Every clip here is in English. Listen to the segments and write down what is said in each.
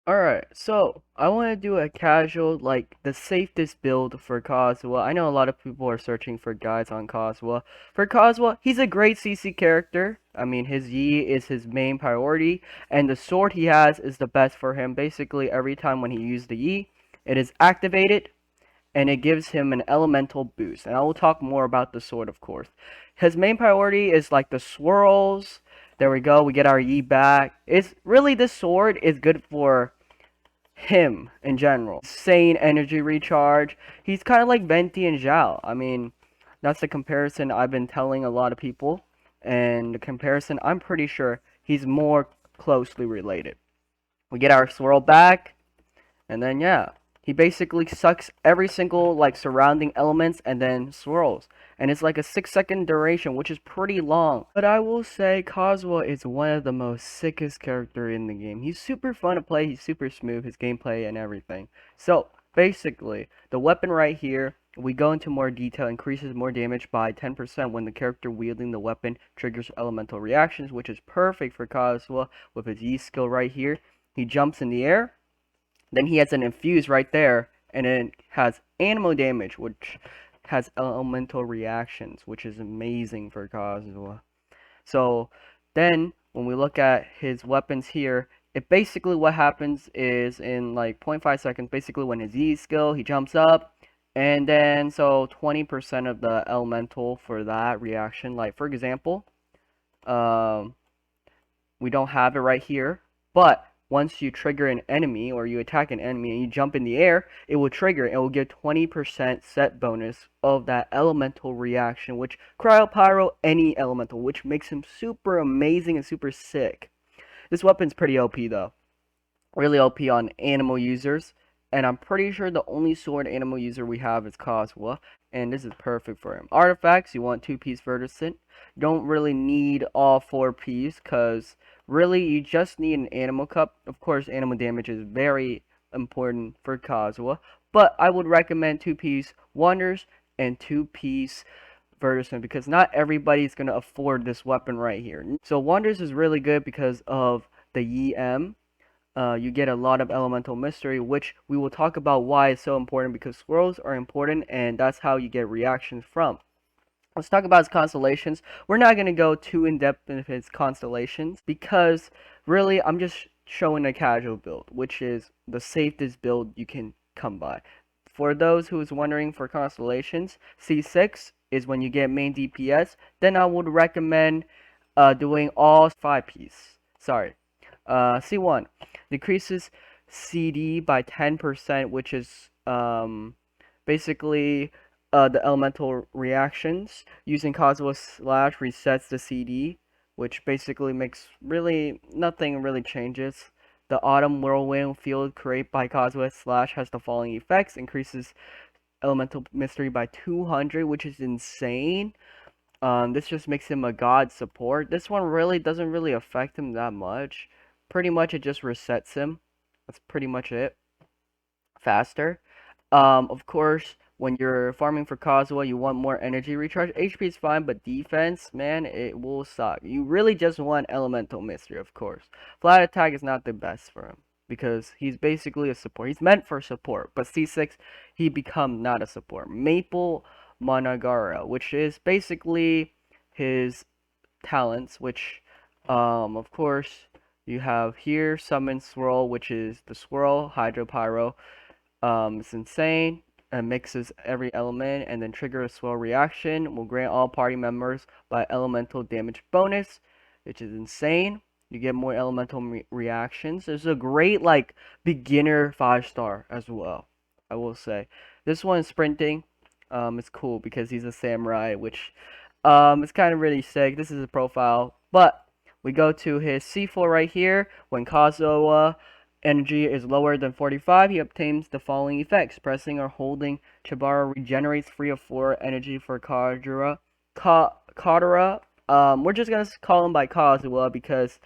Alright, so I want to do a casual, like the safest build for Kazuha. I know a lot of people are searching for guides on Kazuha. For Kazuha, he's a great CC character. I mean, his Yi is his main priority, and the sword he has is the best for him. Basically, every time when he uses the Yi, it is activated, and it gives him an elemental boost. And I will talk more about the sword, of course. His main priority is like the swirls. There we go, we get our Yi back. It's really, this sword is good for him in general. Insane energy recharge. He's kind of like Venti and Zhao. I mean, that's the comparison I've been telling a lot of people. And the comparison, I'm pretty sure he's more closely related. We get our swirl back, and then yeah, he basically sucks every single like surrounding elements and then swirls. And it's like a 6 second duration, which is pretty long. But I will say Kazuha is one of the most sickest character in the game. He's super fun to play, he's super smooth, his gameplay and everything. So basically, the weapon right here, we go into more detail, increases more damage by 10% when the character wielding the weapon triggers elemental reactions, which is perfect for Kazuha with his E skill right here. He jumps in the air, then he has an infuse right there, and it has animal damage, which has elemental reactions, which is amazing for Kazuha. So then, when we look at his weapons here, it basically what happens is in like zero point 0.5 seconds, basically when his E skill, he jumps up, and then so 20% of the elemental for that reaction. Like for example, um, we don't have it right here, but once you trigger an enemy or you attack an enemy and you jump in the air, it will trigger. It will give 20% set bonus of that elemental reaction, which Cryopyro any elemental, which makes him super amazing and super sick. This weapon's pretty OP though. Really OP on animal users. And I'm pretty sure the only sword animal user we have is Kazuha, and this is perfect for him. Artifacts, you want 2-piece Verdicent. You don't really need all 4-piece, because really you just need an animal cup. Of course, animal damage is very important for Kazuha, but I would recommend 2-piece Wonders and 2-piece Verdicent, because not everybody's going to afford this weapon right here. So Wonders is really good because of the EM. You get a lot of elemental mystery, which we will talk about why it's so important, because swirls are important and that's how you get reactions from. Let's talk about his constellations. We're not going to go too in depth into his constellations because really I'm just showing a casual build, which is the safest build you can come by. For those who is wondering for constellations, C6 is when you get main DPS. Then I would recommend doing all 5-piece. Sorry. C1 decreases CD by 10%, which is basically the elemental reactions. Using Kazuha Slash resets the CD, which basically makes really nothing really changes. The Autumn Whirlwind field created by Kazuha Slash has the following effects: increases elemental mystery by 200, which is insane. This just makes him a god support. This one really doesn't really affect him that much. Pretty much it just resets him. That's pretty much it. Faster. Of course, when you're farming for Kazuha, you want more energy recharge. HP is fine, but defense, man, it will suck. You really just want elemental mystery, of course. Flat attack is not the best for him because he's basically a support. He's meant for support, but C6, he become not a support. Maple Monagara, which is basically his talents, which, of course, you have here Summon Swirl, which is the Swirl, Hydro Pyro. It's insane. It mixes every element and then trigger a swirl reaction. Will grant all party members by elemental damage bonus, which is insane. You get more elemental reactions. There's a great like beginner 5-star as well. I will say this one is sprinting. It's cool because he's a samurai, which is kind of really sick. This is a profile, but we go to his C4 right here. When Kazuha energy is lower than 45, he obtains the following effects. Pressing or holding Chibara regenerates 3 of 4 energy for Kadura. Kadura. We're just gonna call him by Kazuha because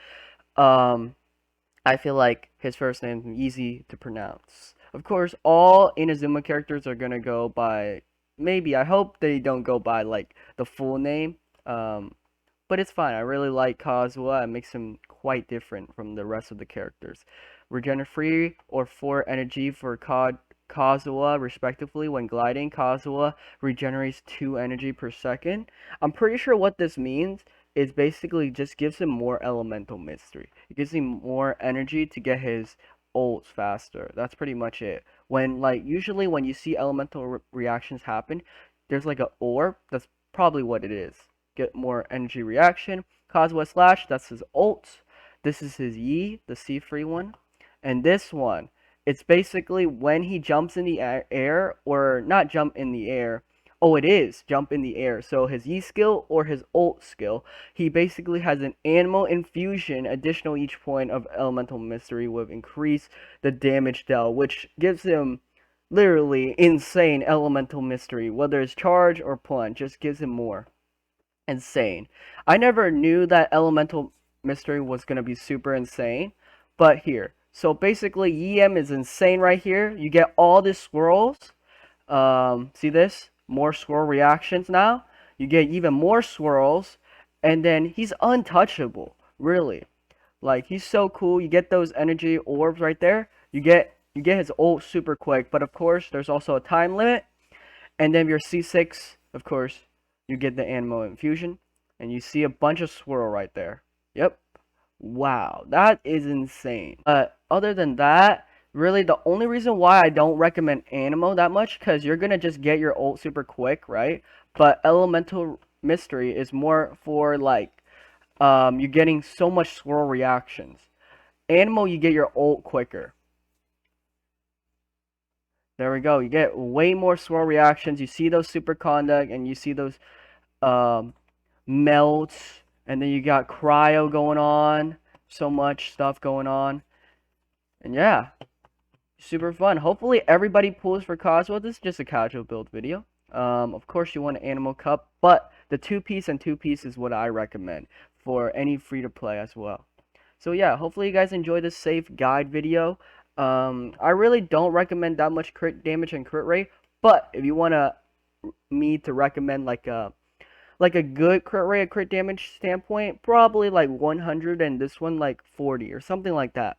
I feel like his first name is easy to pronounce. Of course, all Inazuma characters are gonna go by, maybe, I hope they don't go by like the full name. But it's fine. I really like Kazuha. It makes him quite different from the rest of the characters. regen free or 4 energy for Kazuha, respectively. When gliding, Kazuha regenerates 2 energy per second. I'm pretty sure what this means is basically just gives him more elemental mystery. It gives him more energy to get his ults faster. That's pretty much it. When like usually when you see elemental reactions happen, there's like a orb. That's probably what it is. Get more energy reaction. Kazuha slash, that's his ult. This is his Yi, the C-free one. And this one, it's basically when he jumps in the air, or not jump in the air. Oh, it is jump in the air. So his Yi skill or his ult skill, he basically has an animal infusion additional each point of elemental mystery with increase the damage dealt, which gives him literally insane elemental mystery, whether it's charge or plunge, just gives him more. Insane. I never knew that elemental mystery was gonna be super insane, but here. So basically, EM is insane right here. You get all these swirls. See this? More swirl reactions now. You get even more swirls, and then he's untouchable. Really, like he's so cool. You get those energy orbs right there. You get his ult super quick, but of course, there's also a time limit. And then your C6, of course, you get the animal infusion, and you see a bunch of swirl right there. Yep. Wow, that is insane. But other than that, really the only reason why I don't recommend Animo that much, because you're gonna just get your ult super quick, right? But Elemental Mystery is more for like you're getting so much swirl reactions. Animo, you get your ult quicker. There we go. You get way more swirl reactions. You see those super conduct, and you see those um, melts, and then you got cryo going on. So much stuff going on, and yeah, super fun. Hopefully everybody pulls for Kazuha. This is just a casual build video. Of course you want an Animal Cup, but the 2-piece and 2-piece is what I recommend for any free-to-play as well. So yeah, hopefully you guys enjoy this safe guide video. I really don't recommend that much crit damage and crit rate, but if you want me to recommend like a good crit rate, crit damage standpoint, probably like 100 and this one like 40 or something like that.